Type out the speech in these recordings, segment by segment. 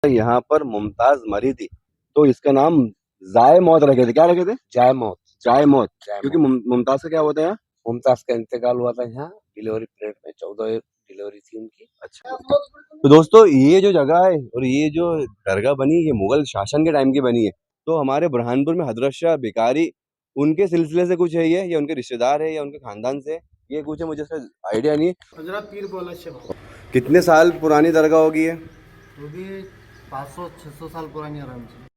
यहाँ पर मुमताज मरी थी तो इसका नाम जाए मौत रखे थे। क्या रखे थे? जाए मौत। जाए मौत। जाए क्योंकि मौत। मुमताज का क्या होता है यहाँ? मुमताज का इंतकाल हुआ था यहाँ डिलीवरी पीरियड में, 14 डिलीवरी थी उनकी। अच्छा। तो दोस्तों ये जो जगह है और ये जो दरगाह बनी ये मुगल शासन के टाइम की बनी है। तो हमारे बुरहानपुर में हजरत शाह बेकारी उनके सिलसिले से कुछ है ये, या उनके रिश्तेदार है, या उनके खानदान से ये कुछ है, मुझे इसका आइडिया नहीं है। हजरत पीर बोला शब कितने साल पुरानी दरगाह होगी ये? वो भी 500-600 साल पुरानी आराम से।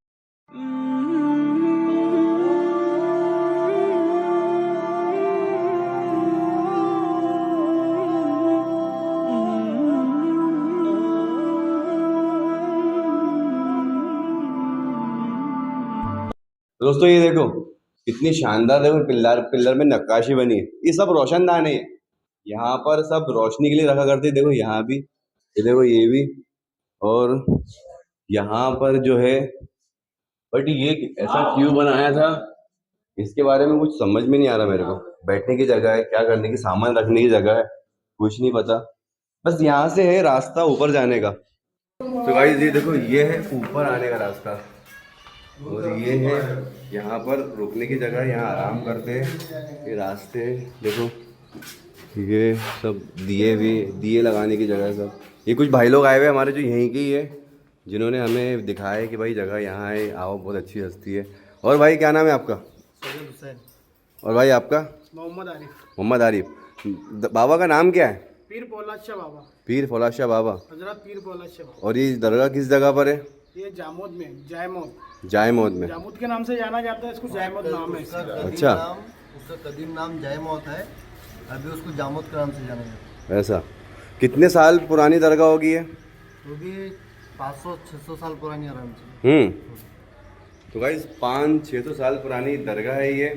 दोस्तों ये देखो कितनी शानदार, देखो पिल्लर पिल्लर में नक्काशी बनी है। ये सब रोशनदान है। यहाँ पर सब रोशनी के लिए रखा करते हैं। देखो यहाँ भी, ये देखो ये भी, और यहाँ पर जो है, बट ये ऐसा क्यों बनाया था इसके बारे में कुछ समझ में नहीं आ रहा मेरे को। बैठने की जगह है, क्या करने की, सामान रखने की जगह है, कुछ नहीं पता। बस यहाँ से है रास्ता ऊपर जाने का। तो गाइस ये देखो ये है ऊपर आने का रास्ता, और ये है यहाँ पर रुकने की जगह, यहाँ आराम करते हैं। ये रास्ते देखो, ये सब दिए भी, दिए लगाने की जगह है सब। ये कुछ भाई लोग आए हुए हैं हमारे जो यहीं के ही है, जिन्होंने हमें दिखाया है कि भाई जगह यहाँ है, आओ, बहुत अच्छी हस्ती है। और भाई क्या नाम है आपका? सैयद हुसैन। और भाई आपका? मोहम्मद आरिफ। मोहम्मद आरिफ। बाबा का नाम क्या है? पीर फौलाद शाह बाबा। पीर फौलाद शाह बाबा। हजरत पीर फौलाद शाह बाबा। और ये दरगाह किस जगह पर है? ये जामोद में, जायमोद। जायमौद में। जामुद के नाम से जाना जाता है, इसको जायमोद नाम है इसका। अच्छा। उसका कदीम नाम जायमौत है, अभी उसको जामौत के नाम से जाना जाता ऐसा। कितने साल पुरानी दरगाह होगी ये? है। वो भी 500-600 साल पुरानी आराम से। तो गाइस 500-600 साल पुरानी दरगाह है ये,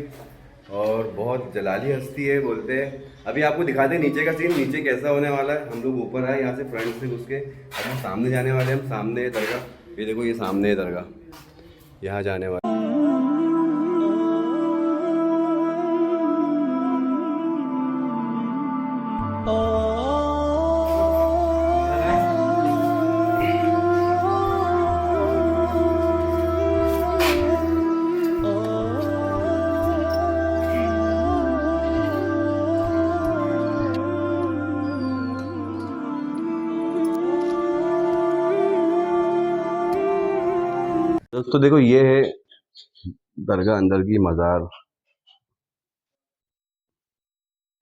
और बहुत जलाली हस्ती है बोलते हैं। अभी आपको दिखाते हैं नीचे का सीन, नीचे कैसा होने वाला है। हम लोग ऊपर आए यहाँ से फ्रंट से घुस के, अब हम सामने जाने वाले हैं। हम सामने है दरगाह, ये देखो ये सामने है दरगाह, यहाँ जाने वाले। दोस्तों देखो ये है दरगाह अंदर की मज़ार,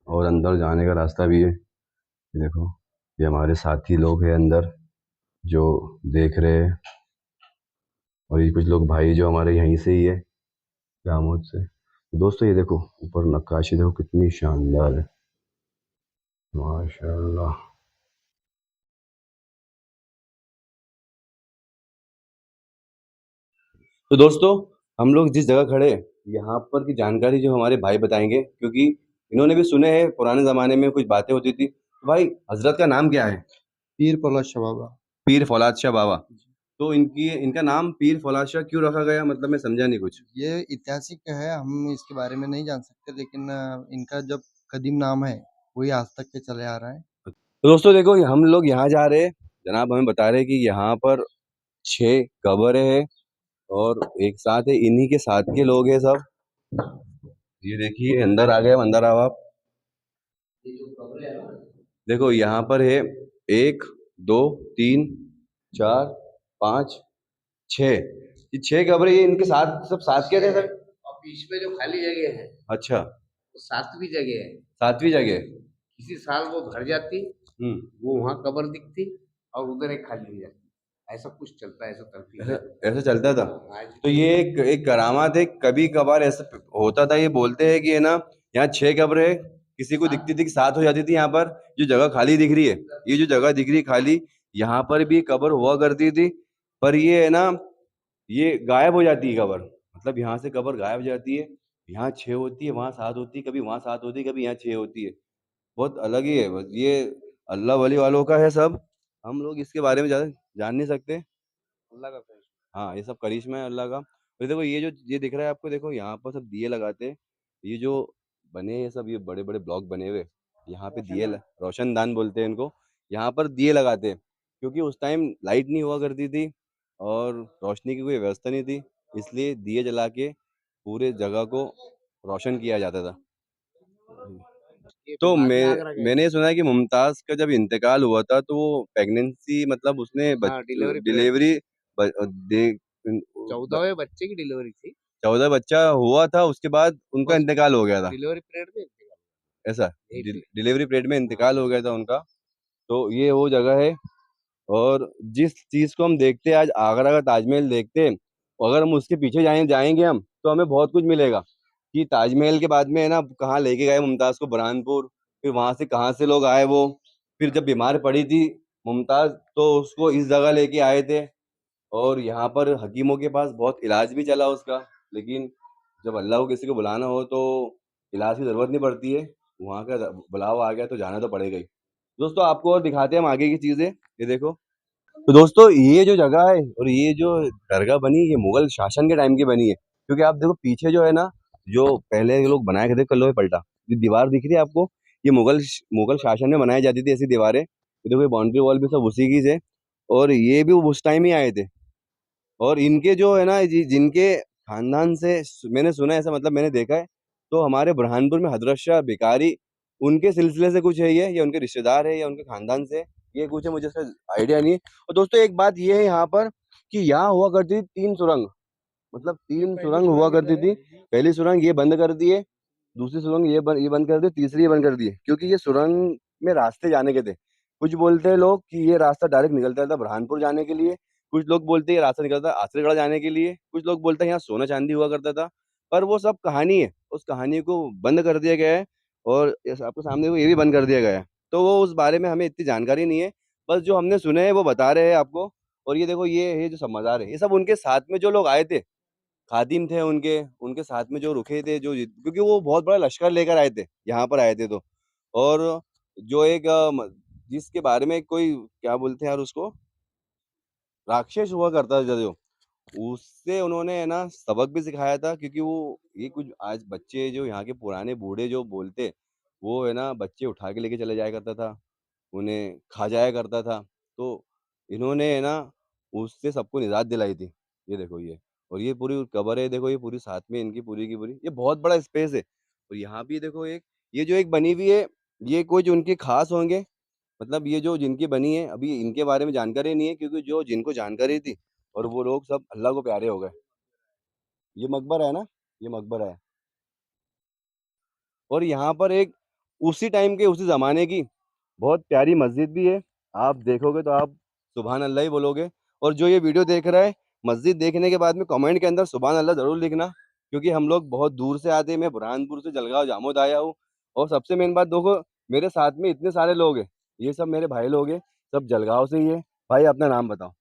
और अंदर जाने का रास्ता भी है। ये देखो ये हमारे साथी लोग हैं अंदर जो देख रहे हैं, और ये कुछ लोग भाई जो हमारे यहीं से ही है, जामोद से। दोस्तों ये देखो ऊपर नक्काशी देखो कितनी शानदार है, माशाल्लाह। तो दोस्तों हम लोग जिस जगह खड़े हैं यहाँ पर की जानकारी जो हमारे भाई बताएंगे, क्योंकि इन्होंने भी सुने हैं पुराने ज़माने में कुछ बातें होती थी। तो भाई हजरत का नाम क्या है? पीर फौलाद शाह बाबा। पीर फौलाद शाह बाबा। तो इनकी इनका नाम पीर फौलाद शाह क्यों रखा गया, मतलब मैं समझा नहीं कुछ। ये ऐतिहासिक है, हम इसके बारे में नहीं जान सकते, लेकिन इनका जब कदीम नाम है वही आज तक के चले आ रहा है। तो दोस्तों देखो हम लोग यहाँ जा रहे हैं, जनाब हमें बता रहे हैं कि यहाँ पर 6 कब्र है, और एक साथ है, इन्हीं के साथ के लोग हैं सब। ये देखिए अंदर आ गए, अंदर आओ आप। देखो यहाँ पर है 1 2 3 4 5 6, ये 6 कब्र, ये इनके साथ सब साथ के थे सब। और बीच में जो खाली जगह है अच्छा। वो 7वीं जगह है। 7वीं जगह। किसी साल वो भर जाती, हम्म। वो वहाँ कब्र दिखती और उधर एक खाली हो जाती। ऐसा कुछ चलता है, ऐसा तरकीब ऐसा है। ऐसा चलता था। आज तो ये एक करामात है, कभी कभार ऐसा होता था। ये बोलते हैं कि है ना, यहाँ 6 कब्र है, किसी को दिखती थी कि 7 हो जाती थी। यहाँ पर जो जगह खाली दिख रही है, ये जो जगह दिख रही है खाली, यहाँ पर भी कब्र हुआ करती थी। पर ये है ना, ये गायब हो जाती है कब्र, मतलब यहाँ से कब्र गायब हो जाती है। यहाँ 6 होती है, वहाँ 7 होती है, कभी वहाँ 7 होती है, कभी यहाँ 6 होती है। बहुत अलग ही है, बस ये अल्लाह वली वालों का है सब। हम लोग इसके बारे में ज़्यादा जान नहीं सकते। अल्लाह का फैसला। हाँ, ये सब करिश्मा है अल्लाह का। तो देखो ये जो ये दिख रहा है आपको, देखो यहाँ पर सब दिए लगाते हैं। ये जो बने हैं सब, ये बड़े बड़े ब्लॉक बने हुए, यहाँ पे दिए रोशनदान बोलते हैं इनको। यहाँ पर दिए लगाते हैं, क्योंकि उस टाइम लाइट नहीं हुआ करती थी, और रोशनी की कोई व्यवस्था नहीं थी, इसलिए दिए जला के पूरे जगह को रोशन किया जाता था। ये फिर तो बाद में आगरा गए मैंने थे। ये सुना है कि मुमताज़ का जब इंतकाल हुआ था तो वो प्रेगनेंसी मतलब उसने हाँ, डिलीवरी पीरियड में डिलीवरी दे 14वें बच्चे की डिलीवरी थी। 14 बच्चा हुआ था, उसके बाद उनका बस इंतकाल हो गया था। डिलीवरी पीरियड में इंतकाल ऐसा यही पे। डिलीवरी पीरियड में इंतकाल हो गया था उनका। तो ये वो जगह है। और जिस चीज को हम देखते हैं आज आगरा का ताजमहल देखते हैं, अगर हम उसके पीछे जाएंगे हम तो हमें बहुत कुछ मिलेगा कि ताजमहल के बाद में है ना कहाँ लेके गए मुमताज को, बुरहानपुर, फिर वहां से कहाँ से लोग आए वो, फिर जब बीमार पड़ी थी मुमताज तो उसको इस जगह लेके आए थे। और यहाँ पर हकीमों के पास बहुत इलाज भी चला उसका, लेकिन जब अल्लाह को किसी को बुलाना हो तो इलाज की जरूरत नहीं पड़ती है, वहाँ का बुलावा आ गया तो जाना तो पड़ेगा ही। दोस्तों आपको और दिखाते हैं हम आगे की चीजें, ये देखो। तो दोस्तों ये जो जगह है और ये जो दरगाह बनी है, ये मुगल शासन के टाइम की बनी है, क्योंकि आप देखो पीछे जो है ना, जो पहले ये लोग बनाए थे कल्लो में पलटा, ये दीवार दिख रही है आपको, ये मुगल शासन में बनाई जाती थी ऐसी दीवारें। ये देखो ये बाउंड्री वॉल भी सब उसी की है। और ये भी उस टाइम ही आए थे। और इनके जो है ना जिनके खानदान से मैंने सुना है ऐसा, मतलब मैंने देखा है, तो हमारे बुरहानपुर में हजरत शाह भिखारी, उनके सिलसिले से कुछ है ये, या उनके रिश्तेदार है या उनके खानदान से, ये कुछ है, मुझे इसका आइडिया नहीं है। और दोस्तों एक बात ये है यहाँ पर कि यहाँ हुआ करती थी 3 सुरंग, मतलब 3 सुरंग हुआ करती थी। पहली सुरंग ये बंद कर दी है, दूसरी सुरंग ये बंद कर दी, तीसरी ये बंद कर दी है, क्योंकि ये सुरंग में रास्ते जाने के थे। कुछ बोलते हैं लोग कि ये रास्ता डायरेक्ट निकलता था बुरहानपुर जाने के लिए, कुछ लोग बोलते हैं ये रास्ता निकलता है आसरगढ़ जाने के लिए, कुछ लोग बोलते हैं यहाँ सोना चांदी हुआ करता था। पर वो सब कहानी है, उस कहानी को बंद कर दिया गया है। और आपके सामने वो ये भी बंद कर दिया गया है, तो वो उस बारे में हमें इतनी जानकारी नहीं है। बस जो हमने सुने हैं वो बता रहे हैं आपको। और ये देखो ये जो सब मज़ार है, ये सब उनके साथ में जो लोग आए थे, खादिम थे उनके, उनके साथ में जो रुके थे, क्योंकि वो बहुत बड़ा लश्कर लेकर आए थे, यहाँ पर आए थे तो। और जो एक जिसके बारे में कोई क्या बोलते हैं यार उसको, राक्षस हुआ करता था जो, उससे उन्होंने है ना सबक भी सिखाया था, क्योंकि वो ये कुछ आज बच्चे जो यहाँ के पुराने बूढ़े जो बोलते, वो है ना बच्चे उठा के लेके चले जाया करता था, उन्हें खा जाया करता था। तो इन्होंने है ना उससे सबको निजात दिलाई थी। ये देखो ये, और ये पूरी कबर है, देखो ये पूरी साथ में इनकी पूरी की पूरी, ये बहुत बड़ा स्पेस है। और यहाँ भी देखो एक, ये जो एक बनी हुई है, ये कोई जो उनके खास होंगे, मतलब ये जो जिनकी बनी है, अभी इनके बारे में जानकारी नहीं है, क्योंकि जो जिनको जानकारी थी और वो लोग सब अल्लाह को प्यारे हो गए। ये मकबरा है ना, ये मकबरा है। और यहाँ पर एक उसी टाइम के उसी ज़माने की बहुत प्यारी मस्जिद भी है। आप देखोगे तो आप सुभान अल्लाह ही बोलोगे। और जो ये वीडियो देख रहा है, मस्जिद देखने के बाद में कमेंट के अंदर सुभान अल्लाह ज़रूर लिखना, क्योंकि हम लोग बहुत दूर से आते हैं। मैं बुरहानपुर से जलगांव जामोद आया हूँ। और सबसे मेन बात देखो, मेरे साथ में इतने सारे लोग हैं, ये सब मेरे भाई लोग हैं, सब जलगांव से ही है। भाई अपना नाम बताओ।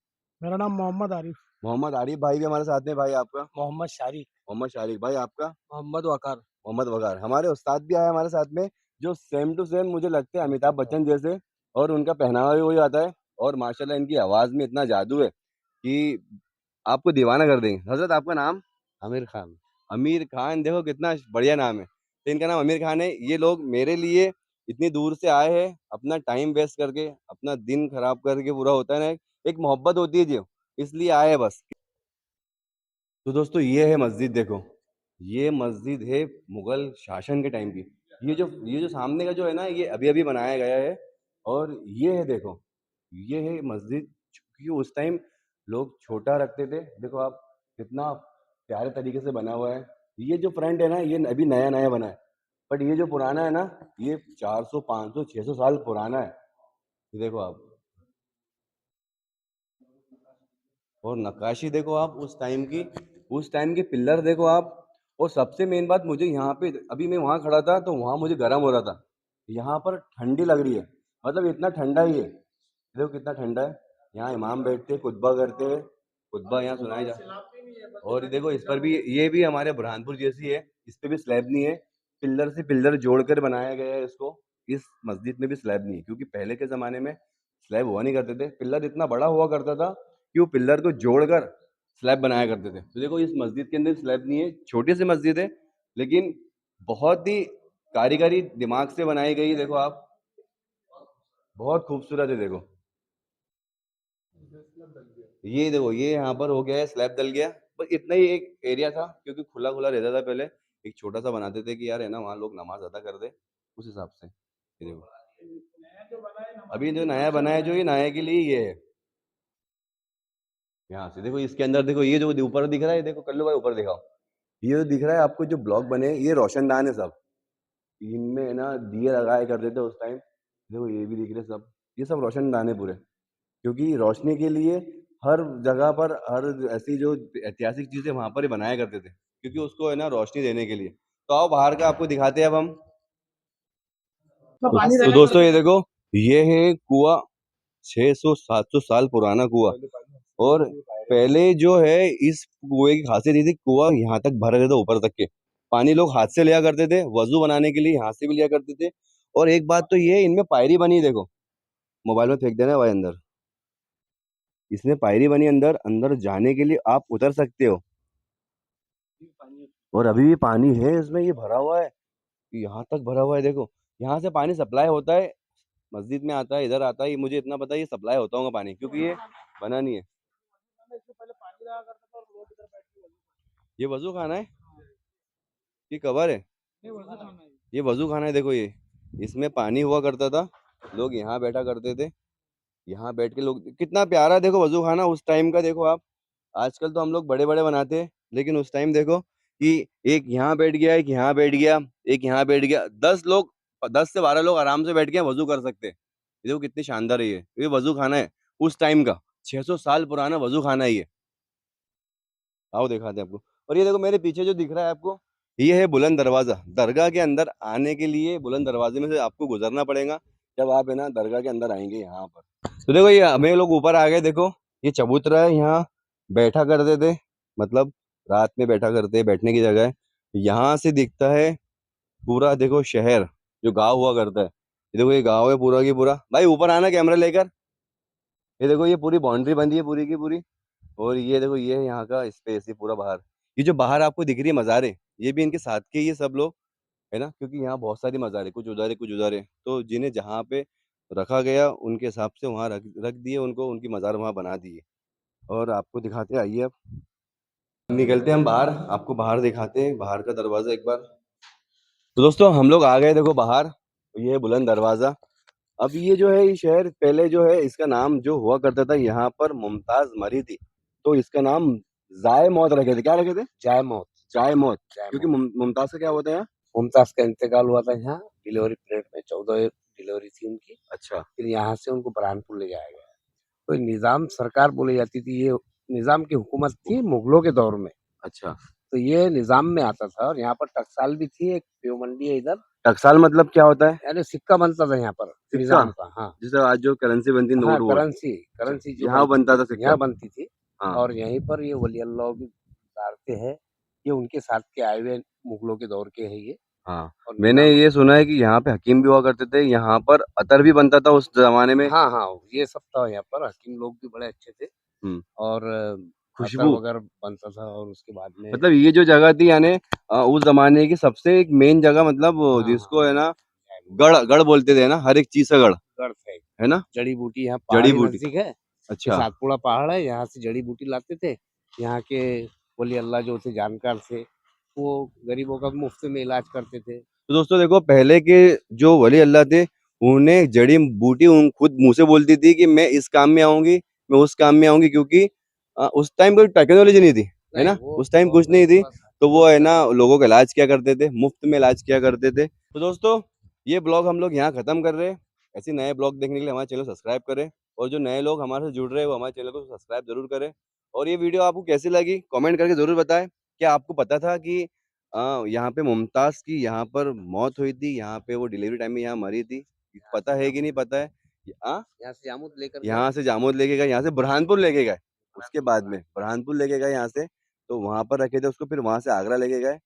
मेरा नाम मोहम्मद आरिफ। मोहम्मद आरिफ भाई भी हमारे साथ में। भाई आपका? मोहम्मद शारिक। मोहम्मद शारिक भाई आपका? मोहम्मद वकार। मोहम्मद वकार। हमारे उस्ताद भी आए हमारे साथ में, जो सेम टू सेम मुझे लगते हैं अमिताभ बच्चन जैसे, और उनका पहनावा भी वही आता है। और माशाल्लाह इनकी आवाज़ में इतना जादू है कि आपको दीवाना कर देंगे। हजरत आपका नाम? आमिर खान। अमीर खान, देखो कितना बढ़िया नाम है। तो इनका नाम अमीर खान है। ये लोग मेरे लिए इतनी दूर से आए हैं, अपना टाइम वेस्ट करके, अपना दिन खराब करके, पूरा होता है ना, एक मोहब्बत होती है जो, इसलिए आए हैं बस। तो दोस्तों ये है मस्जिद, देखो ये मस्जिद है मुगल शासन के टाइम की। ये जो सामने का जो है ना, ये अभी अभी बनाया गया है। और ये है देखो, ये है मस्जिद, क्योंकि उस टाइम लोग छोटा रखते थे। देखो आप कितना प्यारे तरीके से बना हुआ है। ये जो फ्रंट है ना, ये अभी नया नया बना है, बट ये जो पुराना है ना, ये 400 500 600 साल पुराना है। ये देखो आप, और नक्काशी देखो आप उस टाइम की पिलर देखो आप। और सबसे मेन बात, मुझे यहाँ पे अभी मैं वहाँ खड़ा था तो वहाँ मुझे गर्म हो रहा था, यहाँ पर ठंडी लग रही है, मतलब इतना ठंडा ही है। देखो कितना ठंडा है। यहाँ इमाम बैठते खुतबा करते हैं, खुतबा यहाँ सुनाया जा। और ये देखो इस पर भी, ये भी हमारे बुरहानपुर जैसी है, इस पे भी स्लैब नहीं है, पिल्लर से पिल्लर जोड़कर बनाया गया है इसको। इस मस्जिद में भी स्लैब नहीं है, क्योंकि पहले के ज़माने में स्लैब हुआ नहीं करते थे, पिल्लर इतना बड़ा हुआ करता था कि वो पिल्लर को जोड़कर स्लैब बनाया करते थे। तो देखो इस मस्जिद के अंदर स्लैब नहीं है, छोटी सी मस्जिद है, लेकिन बहुत ही कारीगरी दिमाग से बनाई गई। देखो आप, बहुत खूबसूरत है देखो। ये देखो ये यहाँ पर हो गया है, स्लैब डल गया। बस इतना ही एक एरिया था, क्योंकि खुला खुला रहता था पहले। एक छोटा सा बनाते थे कि यार है ना वहाँ लोग नमाज अदा कर दे, उस हिसाब से। ये देखो अभी जो नया बना है, जो ये नया के लिए ये है। यहाँ से देखो इसके अंदर देखो, ये जो ऊपर दिख रहा है, देखो कल्लू भाई ऊपर दिखाओ। ये जो दिख रहा है आपको, जो ब्लॉक बने, ये रोशनदान है सब। इनमें है ना दिए लगाया करते थे उस टाइम। देखो ये भी दिख रहे सब, ये सब रोशनदान है पूरे। क्योंकि रोशनी के लिए हर जगह पर, हर ऐसी जो ऐतिहासिक चीजें वहां पर ही बनाया करते थे, क्योंकि उसको है ना रोशनी देने के लिए। तो आओ बाहर का आपको दिखाते हैं अब हम। तो दोस्तों ये देखो, ये है कुआं। 600-700 साल पुराना कुआं। और पहले जो है इस कुएं की खासियत ये थी, कुआं यहाँ तक भरा रहता था, ऊपर तक के। पानी लोग हाथ से लिया करते थे, वजू बनाने के लिए यहाँ से भी लिया करते थे। और एक बात तो ये है, इनमें पायरी बनी है, देखो मोबाइल में फेंक देना भाई अंदर। इसमें पायरी बनी अंदर, अंदर जाने के लिए आप उतर सकते हो। और अभी भी पानी है इसमें, ये भरा हुआ है, यहाँ तक भरा हुआ है। देखो यहाँ से पानी सप्लाई होता है, मस्जिद में आता है, इधर आता है। ये मुझे इतना पता है, ये सप्लाई होता होगा पानी, क्योंकि ये बना नहीं है। ये वजू खाना है, ये कवर है, ये वजू खाना है। देखो ये, इसमें पानी हुआ करता था, लोग यहाँ बैठा करते थे। यहाँ बैठ के लोग, कितना प्यारा देखो वजू खाना उस टाइम का। देखो आप, आजकल तो हम लोग बड़े बड़े बनाते हैं, लेकिन उस टाइम देखो कि एक यहाँ बैठ गया, एक यहाँ बैठ गया, एक यहाँ बैठ गया, 10 लोग, 10 से 12 लोग आराम से बैठ के वजू कर सकते हैं। ये देखो कितनी शानदार है ये वजू खाना है उस टाइम का। 600 साल पुराना वजू खाना है ये। आओ दिखाते हैं आपको। और ये देखो मेरे पीछे जो दिख रहा है आपको, ये है बुलंद दरवाजा। दरगाह के अंदर आने के लिए बुलंद दरवाजे में से आपको गुजरना पड़ेगा, जब आप है ना दरगाह के अंदर आएंगे यहाँ पर। तो देखो ये हमें लोग ऊपर आ गए। देखो ये चबूतरा है, यहाँ बैठा करते थे, मतलब रात में बैठा करते, बैठने की जगह है। यहाँ से दिखता है पूरा, देखो शहर, जो गाँव हुआ करता है। ये देखो ये गाँव है पूरा की पूरा। भाई ऊपर आना कैमरा लेकर। ये देखो ये पूरी बाउंड्री बंदी है पूरी की पूरी। और ये देखो ये है यहाँ का स्पेस, ये पूरा बाहर। ये जो बाहर आपको दिख रही है मज़ारें, ये भी इनके साथ के ही ये सब लोग, है ना, क्योंकि यहाँ बहुत सारी मज़ारें, कुछ उधर है कुछ उधर है, तो जिन्हें जहाँ पे रखा गया उनके हिसाब से वहाँ रख रख दिए उनको, उनकी मज़ार वहाँ बना दिए। और आपको दिखाते हैं, आइए अब निकलते हैं हम बाहर, आपको बाहर दिखाते हैं, बाहर का दरवाज़ा एक बार। तो दोस्तों हम लोग आ गए देखो बाहर, ये है बुलंद दरवाज़ा। अब ये जो है, ये शहर पहले जो है, इसका नाम जो हुआ करता था, यहाँ पर मुमताज मरी थी, तो इसका नाम जाए मौत रखे थे। क्या रखे थे? जाए मौत। जाए मौत। जाए क्योंकि मौत। मुमताज का क्या होता है यहाँ? मुमताज का इंतकाल हुआ था यहाँ डिलीवरी पीरियड में, 14 डिलीवरी थी उनकी। अच्छा। फिर यहाँ से उनको बुरहानपुर ले जाया गया। तो निज़ाम सरकार बोली जाती थी, ये निज़ाम की हुकूमत थी मुगलों के दौर में। अच्छा, तो ये निज़ाम में आता था, और यहाँ पर टकसाल भी थी, एक पेव मंडी है इधर। टकसाल मतलब क्या होता है? यानी सिक्का बनता था यहाँ पर सिक्का? निज़ाम का। हाँ जैसे आज जो करेंसी बनती है, हाँ, नोट वोट। करेंसी करेंसी जो यहाँ बनता था सिक्का। यहाँ बनती थी। हाँ। और यहीं पर ये वली अल्लाह भी गुजारते हैं। ये उनके साथ के आए हुए मुगलों के दौर के हैं ये। हाँ, और मैंने ये सुना है कि यहाँ पे हकीम भी हुआ करते थे, यहाँ पर अतर भी बनता था उस जमाने में। हाँ हाँ, ये सब था यहाँ पर। हकीम लोग भी बड़े अच्छे थे। हम्म। और अतर खुशबू, वगैरह बनता था, और उसके बाद में मतलब ये जो जगह थी, यानी उस जमाने की सबसे एक मेन जगह, मतलब हाँ जिसको हाँ है ना गढ़, गढ़ बोलते थे ना, हर एक चीज का गढ़, गढ़ थे। है ना। जड़ी बूटी यहाँ जड़ी पहाड़ी बूटी। नजदीक है। ये अच्छा। सातपुड़ा पहाड़ है, यहाँ से जड़ी बूटी लाते थे। यहाँ के वली अल्लाह जो थे, जानकार थे, वो गरीबों का मुफ्त में इलाज करते थे। तो दोस्तों देखो, पहले के जो वली अल्लाह थे, उन्हें जड़ी बूटी उन खुद मुंह से बोलती थी कि मैं इस काम में आऊंगी, मैं उस काम में आऊंगी, क्योंकि उस टाइम कोई टेक्नोलॉजी नहीं थी, है नहीं, ना, वो उस टाइम दौर कुछ में नहीं थी। थोड़ा सा तो वो है ना लोगों का इलाज किया करते थे, मुफ्त में इलाज किया करते थे। तो दोस्तों ये ब्लॉग हम लोग यहाँ खत्म कर रहे हैं। ऐसे नए ब्लॉग देखने के लिए हमारे चैनल सब्सक्राइब करें, और जो नए लोग हमारे से जुड़ रहे हैं वो हमारे चैनल को सब्सक्राइब जरूर करें। और ये वीडियो आपको कैसी लगी कमेंट करके जरूर बताएं। क्या आपको पता था कि यहाँ पे मुमताज की यहाँ पर मौत हुई थी, यहाँ पे वो डिलीवरी टाइम में यहाँ मरी थी? पता है कि नहीं पता है? यहाँ से जामुन लेकर गए। यहाँ से जामोद लेके गए, यहाँ से बुरहानपुर लेके गए, उसके बाद में बुरहानपुर लेके गए यहाँ से, तो वहां पर रखे थे उसको, फिर वहां से आगरा लेके गए।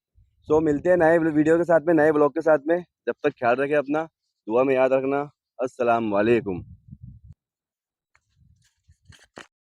सो मिलते हैं नए वीडियो के साथ में, नए ब्लॉग के साथ में। जब तक ख्याल रखें अपना, दुआ में याद रखना। अस्सलाम वालेकुम।